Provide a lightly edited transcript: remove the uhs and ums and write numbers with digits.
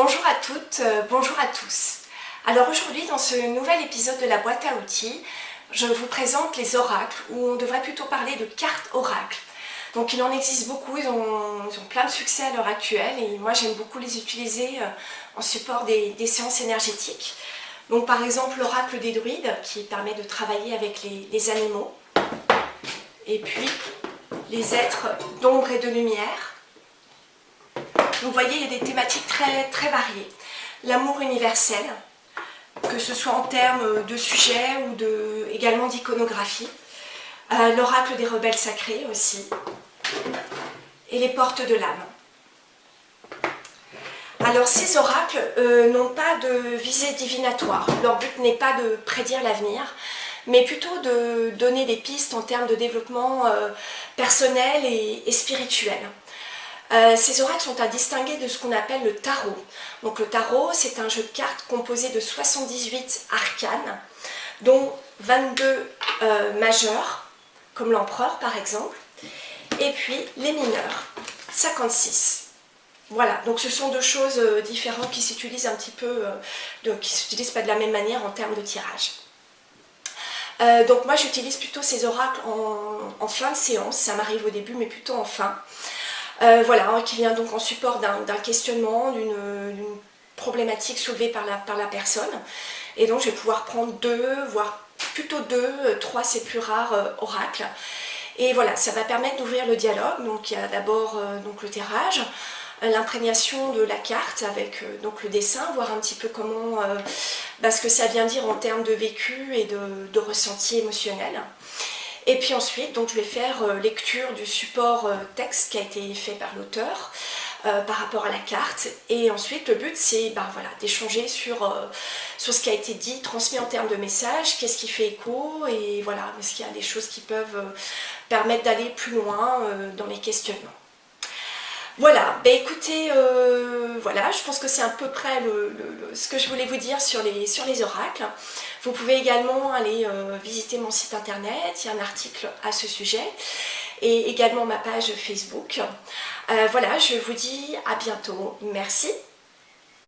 Bonjour à toutes, bonjour à tous. Alors aujourd'hui, dans ce nouvel épisode de la boîte à outils, je vous présente les oracles, ou on devrait plutôt parler de cartes oracles. Donc il en existe beaucoup, ils ont plein de succès à l'heure actuelle et moi j'aime beaucoup les utiliser en support des séances énergétiques. Donc par exemple l'oracle des druides qui permet de travailler avec les animaux, et puis les êtres d'ombre et de lumière. Donc vous voyez, il y a des thématiques très variées. L'amour universel, que ce soit en termes de sujet ou également d'iconographie. L'oracle des rebelles sacrés aussi. Et les portes de l'âme. Alors ces oracles n'ont pas de visée divinatoire. Leur but n'est pas de prédire l'avenir, mais plutôt de donner des pistes en termes de développement personnel et spirituel. Ces oracles sont à distinguer de ce qu'on appelle le tarot. Donc le tarot, c'est un jeu de cartes composé de 78 arcanes, dont 22 majeurs, comme l'empereur par exemple, et puis les mineurs, 56. Voilà, donc ce sont deux choses différentes qui s'utilisent un petit peu, qui ne s'utilisent pas de la même manière en termes de tirage. Donc moi j'utilise plutôt ces oracles en fin de séance, ça m'arrive au début mais plutôt en fin. Voilà, qui vient donc en support d'un questionnement, d'une problématique soulevée par la personne. Et donc je vais pouvoir prendre deux, voire plutôt deux, trois c'est plus rare, oracles. Et voilà, ça va permettre d'ouvrir le dialogue. Donc il y a d'abord le tirage, l'imprégnation de la carte avec donc le dessin, voir un petit peu comment, ce que ça vient dire en termes de vécu et de ressenti émotionnel. Et puis ensuite, donc, je vais faire lecture du support texte qui a été fait par l'auteur par rapport à la carte. Et ensuite, le but, c'est d'échanger sur ce qui a été dit, transmis en termes de messages, qu'est-ce qui fait écho, et voilà, est-ce qu'il y a des choses qui peuvent permettre d'aller plus loin dans les questionnements. Voilà, écoutez, voilà, je pense que c'est à peu près ce que je voulais vous dire sur les oracles. Vous pouvez également aller visiter mon site internet, il y a un article à ce sujet, et également ma page Facebook. Voilà, je vous dis à bientôt. Merci.